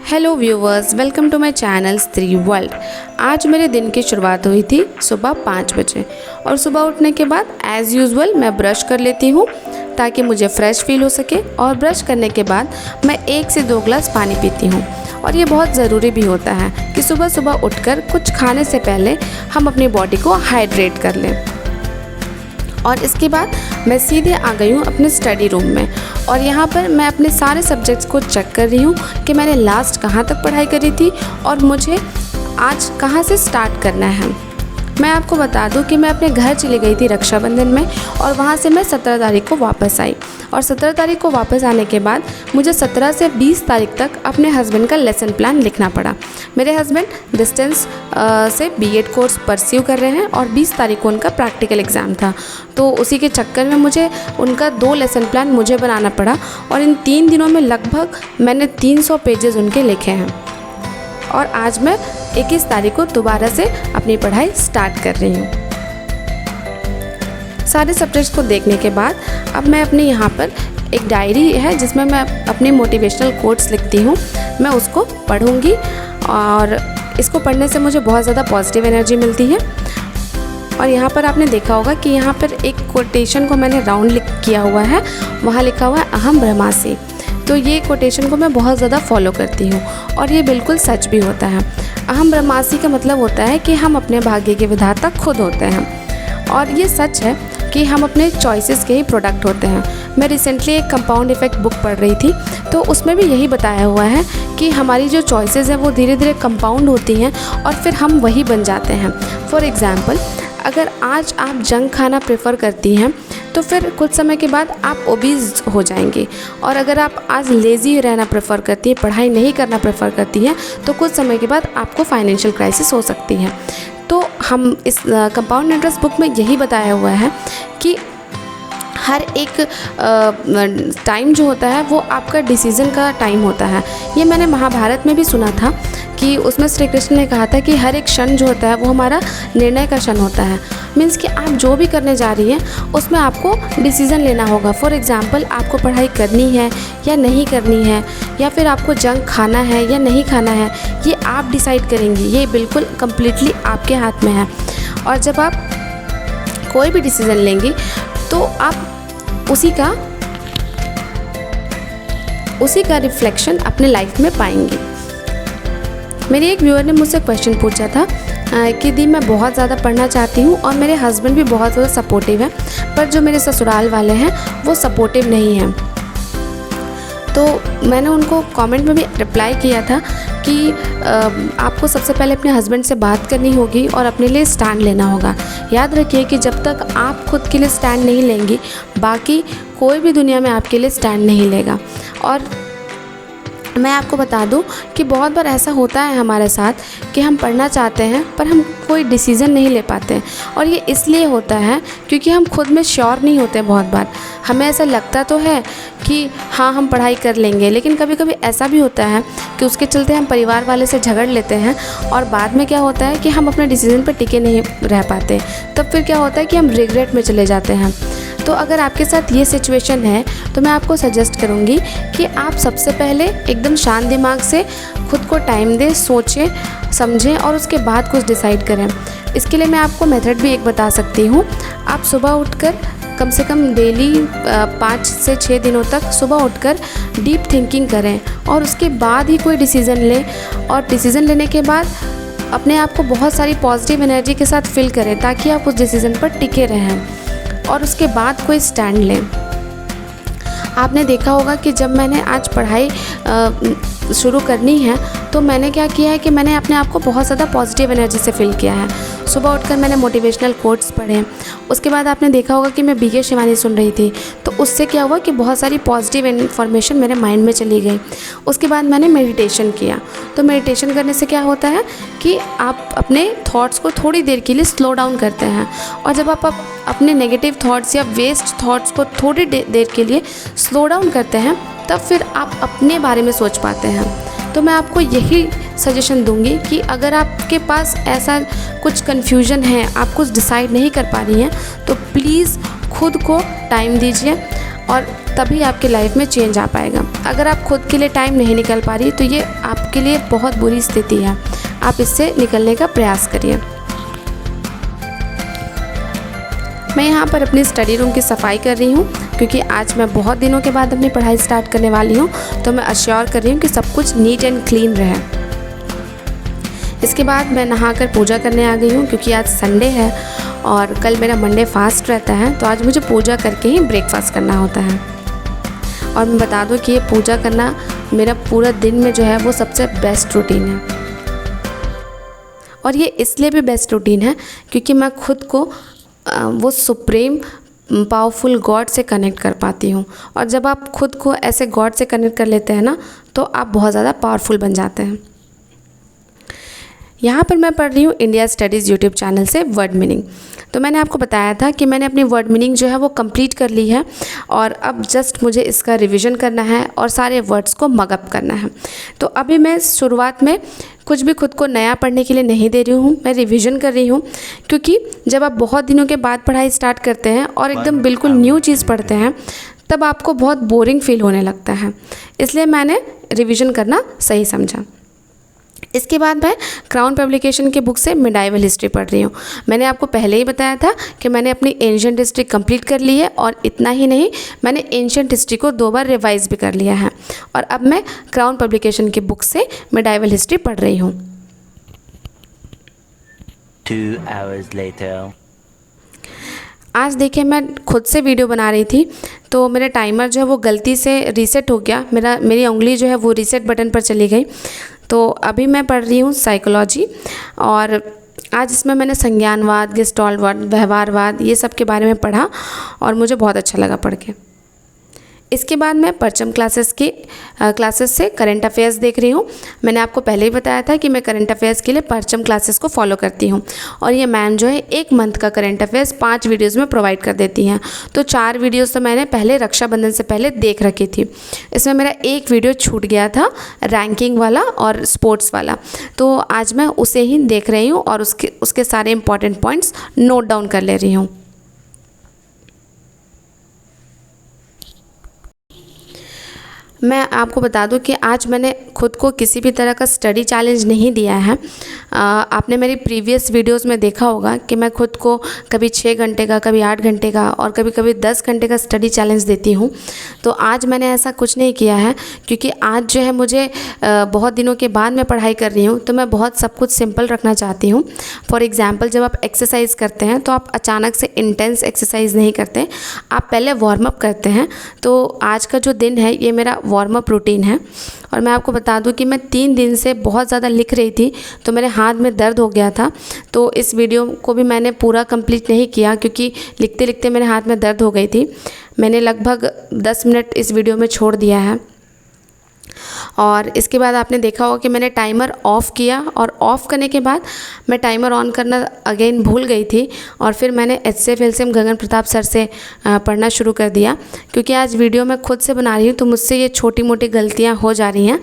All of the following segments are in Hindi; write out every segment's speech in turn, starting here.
Hello viewers, welcome to my channel Stree world. आज मेरे दिन की शुरुआत हुई थी सुबह 5 बजे और सुबह उठने के बाद एज़ यूजुअल मैं ब्रश कर लेती हूँ ताकि मुझे फ्रेश फील हो सके। और ब्रश करने के बाद मैं 1 से 2 ग्लास पानी पीती हूँ। और ये बहुत ज़रूरी भी होता है कि सुबह सुबह उठकर कुछ खाने से पहले हम अपनी बॉडी को हाइड्रेट कर लें। और इसके बाद मैं सीधे आ गई हूँ अपने स्टडी रूम में और यहाँ पर मैं अपने सारे सब्जेक्ट्स को चेक कर रही हूँ कि मैंने लास्ट कहाँ तक पढ़ाई करी थी और मुझे आज कहाँ से स्टार्ट करना है। मैं आपको बता दूं कि मैं अपने घर चली गई थी रक्षाबंधन में और वहाँ से मैं 17 तारीख को वापस आई। और 17 तारीख को वापस आने के बाद मुझे 17 से 20 तारीख तक अपने हस्बैंड का लेसन प्लान लिखना पड़ा। मेरे हस्बैंड डिस्टेंस से बीएड कोर्स परस्यू कर रहे हैं और 20 तारीख को उनका प्रैक्टिकल एग्ज़ाम था, तो उसी के चक्कर में मुझे उनका 2 लेसन प्लान मुझे बनाना पड़ा। और इन 3 दिनों में लगभग मैंने 300 पेजेस उनके लिखे हैं। और आज मैं 21 तारीख को दोबारा से अपनी पढ़ाई स्टार्ट कर रही हूँ। सारे सब्जेक्ट्स को देखने के बाद अब मैं अपने यहाँ पर एक डायरी है जिसमें मैं अपने मोटिवेशनल कोट्स लिखती हूँ, मैं उसको पढ़ूँगी और इसको पढ़ने से मुझे बहुत ज़्यादा पॉजिटिव एनर्जी मिलती है। और यहाँ पर आपने देखा होगा कि यहाँ पर एक कोटेशन को मैंने राउंड किया हुआ है, वहाँ लिखा हुआ है अहम ब्रह्मास्मि। तो ये कोटेशन को मैं बहुत ज़्यादा फॉलो करती हूँ और ये बिल्कुल सच भी होता है। अहम ब्रह्मास्मि का मतलब होता है कि हम अपने भाग्य के विधाता खुद होते हैं और ये सच है कि हम अपने चॉइसेस के ही प्रोडक्ट होते हैं। मैं रिसेंटली एक कंपाउंड इफ़ेक्ट बुक पढ़ रही थी, तो उसमें भी यही बताया हुआ है कि हमारी जो चॉइसेस हैं वो धीरे धीरे कंपाउंड होती हैं और फिर हम वही बन जाते हैं। फॉर एग्ज़ाम्पल, अगर आज आप जंक खाना प्रेफर करती हैं तो फिर कुछ समय के बाद आप ओबीज हो जाएंगे। और अगर आप आज लेज़ी रहना प्रेफर करती हैं, पढ़ाई नहीं करना प्रेफर करती हैं, तो कुछ समय के बाद आपको फाइनेंशियल क्राइसिस हो सकती है। तो हम इस कंपाउंड इंटरेस्ट बुक में यही बताया हुआ है कि हर एक टाइम जो होता है वो आपका डिसीज़न का टाइम होता है। ये मैंने महाभारत में भी सुना था कि उसमें श्री कृष्ण ने कहा था कि हर एक क्षण जो होता है वो हमारा निर्णय का क्षण होता है। मीन्स कि आप जो भी करने जा रही हैं उसमें आपको डिसीज़न लेना होगा। फॉर एग्ज़ाम्पल, आपको पढ़ाई करनी है या नहीं करनी है, या फिर आपको जंक खाना है या नहीं खाना है, ये आप डिसाइड करेंगी। ये बिल्कुल कम्प्लीटली आपके हाथ में है। और जब आप कोई भी डिसीज़न लेंगी तो आप उसी का रिफ्लेक्शन अपने लाइफ में पाएंगी। मेरे एक व्यूअर ने मुझसे क्वेश्चन पूछा था कि दी मैं बहुत ज़्यादा पढ़ना चाहती हूँ और मेरे हस्बैंड भी बहुत ज़्यादा सपोर्टिव है, पर जो मेरे ससुराल वाले हैं वो सपोर्टिव नहीं हैं। तो मैंने उनको कमेंट में भी रिप्लाई किया था कि आपको सबसे पहले अपने हस्बैंड से बात करनी होगी और अपने लिए स्टैंड लेना होगा। याद रखिए कि जब तक आप खुद के लिए स्टैंड नहीं लेंगी, बाकी कोई भी दुनिया में आपके लिए स्टैंड नहीं लेगा। और मैं आपको बता दूं कि बहुत बार ऐसा होता है हमारे साथ कि हम पढ़ना चाहते हैं पर हम कोई डिसीज़न नहीं ले पाते। और ये इसलिए होता है क्योंकि हम खुद में श्योर नहीं होते। बहुत बार हमें ऐसा लगता तो है कि हाँ हम पढ़ाई कर लेंगे, लेकिन कभी कभी ऐसा भी होता है कि उसके चलते हम परिवार वाले से झगड़ लेते हैं और बाद में क्या होता है कि हम अपने डिसीज़न पर टिके नहीं रह पाते। तब फिर क्या होता है कि हम रिग्रेट में चले जाते हैं। तो अगर आपके साथ ये सिचुएशन है तो मैं आपको सजेस्ट करूँगी कि आप सबसे पहले एकदम शांत दिमाग से खुद को टाइम दें, सोचें समझें और उसके बाद कुछ डिसाइड करें। इसके लिए मैं आपको मेथड भी एक बता सकती हूँ। आप सुबह उठकर कम से कम डेली 5 से 6 दिनों तक सुबह उठकर डीप थिंकिंग करें और उसके बाद ही कोई डिसीज़न लें। और डिसीज़न लेने के बाद अपने आप को बहुत सारी पॉजिटिव एनर्जी के साथ फिल करें ताकि आप उस डिसीज़न पर टिके रहें और उसके बाद कोई स्टैंड लें। आपने देखा होगा कि जब मैंने आज पढ़ाई शुरू करनी है तो मैंने क्या किया है कि मैंने अपने आप को बहुत ज़्यादा पॉजिटिव एनर्जी से फिल किया है। सुबह उठकर मैंने मोटिवेशनल कोट्स पढ़े। उसके बाद आपने देखा होगा कि मैं बीके शिवानी सुन रही थी, तो उससे क्या हुआ कि बहुत सारी पॉजिटिव इन्फॉर्मेशन मेरे माइंड में चली गई। उसके बाद मैंने मेडिटेशन किया। तो मेडिटेशन करने से क्या होता है कि आप अपने थॉट्स को थोड़ी देर के लिए स्लो डाउन करते हैं। और जब आप अपने नेगेटिव थॉट्स या वेस्ट थॉट्स को थोड़ी देर के लिए स्लो डाउन करते हैं तब फिर आप अपने बारे में सोच पाते हैं। तो मैं आपको यही सजेशन दूंगी कि अगर आपके पास ऐसा कुछ कन्फ्यूजन है, आप कुछ डिसाइड नहीं कर पा रही हैं, तो प्लीज़ खुद को टाइम दीजिए और तभी आपकी लाइफ में चेंज आ पाएगा। अगर आप खुद के लिए टाइम नहीं निकाल पा रही तो ये आपके आपके लिए बहुत बुरी स्थिति है, आप इससे निकलने का प्रयास करिए। मैं यहाँ पर अपनी स्टडी रूम की सफाई कर रही हूँ क्योंकि आज मैं बहुत दिनों के बाद अपनी पढ़ाई स्टार्ट करने वाली हूँ, तो मैं अश्योर कर रही हूँ कि सब कुछ नीट एंड क्लीन रहे। इसके बाद मैं नहाकर पूजा करने आ गई हूँ क्योंकि आज संडे है और कल मेरा मंडे फास्ट रहता है, तो आज मुझे पूजा करके ही ब्रेकफास्ट करना होता है। और मैं बता दूँ कि ये पूजा करना मेरा पूरा दिन में जो है वो सबसे बेस्ट रूटीन है। और ये इसलिए भी बेस्ट रूटीन है क्योंकि मैं खुद को वो सुप्रीम पावरफुल गॉड से कनेक्ट कर पाती हूँ। और जब आप खुद को ऐसे गॉड से कनेक्ट कर लेते हैं ना, तो आप बहुत ज़्यादा पावरफुल बन जाते हैं। यहाँ पर मैं पढ़ रही हूँ इंडिया स्टडीज़ यूट्यूब चैनल से वर्ड मीनिंग। तो मैंने आपको बताया था कि मैंने अपनी वर्ड मीनिंग जो है वो कंप्लीट कर ली है और अब जस्ट मुझे इसका रिवीजन करना है और सारे वर्ड्स को मगअप करना है। तो अभी मैं शुरुआत में कुछ भी खुद को नया पढ़ने के लिए नहीं दे रही हूँ, मैं रिवीजन कर रही हूँ, क्योंकि जब आप बहुत दिनों के बाद पढ़ाई स्टार्ट करते हैं और एकदम बिल्कुल न्यू चीज़ पढ़ते हैं तब आपको बहुत बोरिंग फील होने लगता है, इसलिए मैंने रिवीजन करना सही समझा। इसके बाद मैं क्राउन पब्लिकेशन की बुक से मिडाइवल हिस्ट्री पढ़ रही हूँ। मैंने आपको पहले ही बताया था कि मैंने अपनी एंशिएंट हिस्ट्री कंप्लीट कर ली है और इतना ही नहीं, मैंने एंशिएंट हिस्ट्री को 2 बार रिवाइज भी कर लिया है और अब मैं क्राउन पब्लिकेशन की बुक से मिडाइवल हिस्ट्री पढ़ रही हूँ। 2 hours later. आज देखिए मैं खुद से वीडियो बना रही थी तो मेरा टाइमर जो है वो गलती से रीसेट हो गया, मेरी उंगली जो है वो रीसेट बटन पर चली गई। तो अभी मैं पढ़ रही हूँ साइकोलॉजी और आज इसमें मैंने संज्ञानवाद, गेस्टाल्टवाद, व्यवहारवाद ये सब के बारे में पढ़ा और मुझे बहुत अच्छा लगा पढ़ के। इसके बाद मैं परचम क्लासेस से करंट अफेयर्स देख रही हूँ। मैंने आपको पहले ही बताया था कि मैं करंट अफेयर्स के लिए परचम क्लासेस को फॉलो करती हूँ और ये मैम जो है 1 मंथ का करंट अफेयर्स 5 वीडियोज़ में प्रोवाइड कर देती हैं। तो 4 वीडियोज़ तो मैंने पहले रक्षाबंधन से पहले देख रखी थी। इसमें मेरा एक वीडियो छूट गया था, रैंकिंग वाला और स्पोर्ट्स वाला, तो आज मैं उसे ही देख रही हूँ और उसके सारे इंपॉर्टेंट पॉइंट्स नोट डाउन कर ले रही हूँ। मैं आपको बता दूं कि आज मैंने खुद को किसी भी तरह का स्टडी चैलेंज नहीं दिया है। आपने मेरी प्रीवियस वीडियोस में देखा होगा कि मैं खुद को कभी 6 घंटे का, कभी 8 घंटे का और कभी कभी 10 घंटे का स्टडी चैलेंज देती हूँ। तो आज मैंने ऐसा कुछ नहीं किया है क्योंकि आज जो है मुझे बहुत दिनों के बाद मैं पढ़ाई कर रही हूँ, तो मैं बहुत सब कुछ सिंपल रखना चाहती हूँ। फॉर एग्ज़ाम्पल, जब आप एक्सरसाइज करते हैं तो आप अचानक से इंटेंस एक्सरसाइज नहीं करते, आप पहले वार्म अप करते हैं। तो आज का जो दिन है ये मेरा वार्म अप रूटीन है। और मैं आपको बता दूं कि मैं 3 दिन से बहुत ज़्यादा लिख रही थी तो मेरे हाथ में दर्द हो गया था, तो इस वीडियो को भी मैंने पूरा कंप्लीट नहीं किया क्योंकि लिखते लिखते मेरे हाथ में दर्द हो गई थी। मैंने लगभग 10 मिनट इस वीडियो में छोड़ दिया है। और इसके बाद आपने देखा होगा कि मैंने टाइमर ऑफ़ किया और ऑफ़ करने के बाद मैं टाइमर ऑन करना अगेन भूल गई थी और फिर मैंने HCF LCM गगन प्रताप सर से पढ़ना शुरू कर दिया क्योंकि आज वीडियो मैं खुद से बना रही हूँ तो मुझसे ये छोटी मोटी गलतियाँ हो जा रही हैं।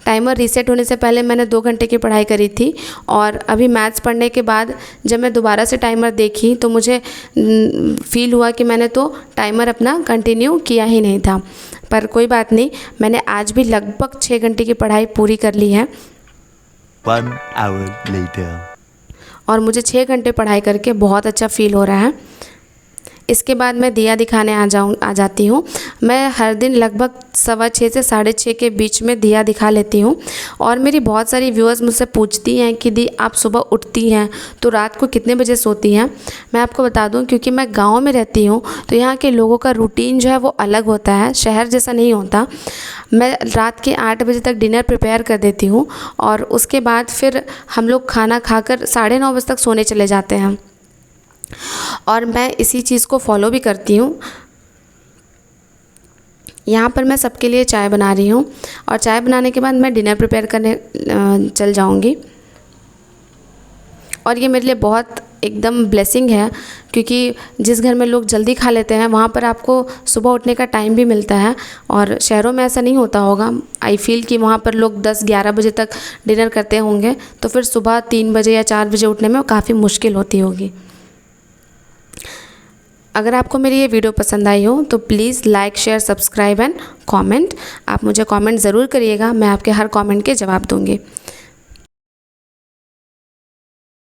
टाइमर रीसेट होने से पहले मैंने 2 घंटे की पढ़ाई करी थी और अभी मैथ्स पढ़ने के बाद जब मैं दोबारा से टाइमर देखी तो मुझे फ़ील हुआ कि मैंने तो टाइमर अपना कंटिन्यू किया ही नहीं था। पर कोई बात नहीं, मैंने आज भी लगभग 6 घंटे की पढ़ाई पूरी कर ली है। 1 hour later. और मुझे 6 घंटे पढ़ाई करके बहुत अच्छा फ़ील हो रहा है। इसके बाद मैं दिया दिखाने आ जाती हूँ। मैं हर दिन लगभग 6:15 से 6:30 के बीच में दिया दिखा लेती हूँ और मेरी बहुत सारी व्यूअर्स मुझसे पूछती हैं कि दी आप सुबह उठती हैं तो रात को कितने बजे सोती हैं। मैं आपको बता दूँ क्योंकि मैं गांव में रहती हूँ तो यहाँ के लोगों का रूटीन जो है वो अलग होता है, शहर जैसा नहीं होता। मैं रात के 8 बजे तक डिनर प्रिपेयर कर देती हूँ और उसके बाद फिर हम लोग खाना खाकर 9:30 बजे तक सोने चले जाते हैं और मैं इसी चीज़ को फॉलो भी करती हूँ। यहाँ पर मैं सबके लिए चाय बना रही हूँ और चाय बनाने के बाद मैं डिनर प्रिपेयर करने चल जाऊँगी और ये मेरे लिए बहुत एकदम ब्लेसिंग है क्योंकि जिस घर में लोग जल्दी खा लेते हैं वहाँ पर आपको सुबह उठने का टाइम भी मिलता है और शहरों में ऐसा नहीं होता होगा। आई फील कि वहाँ पर लोग 10-11 बजे तक डिनर करते होंगे तो फिर सुबह 3 बजे या 4 बजे उठने में काफ़ी मुश्किल होती होगी। अगर आपको मेरी ये वीडियो पसंद आई हो तो please like share subscribe and comment. आप मुझे कमेंट ज़रूर करिएगा, मैं आपके हर कमेंट के जवाब दूंगी।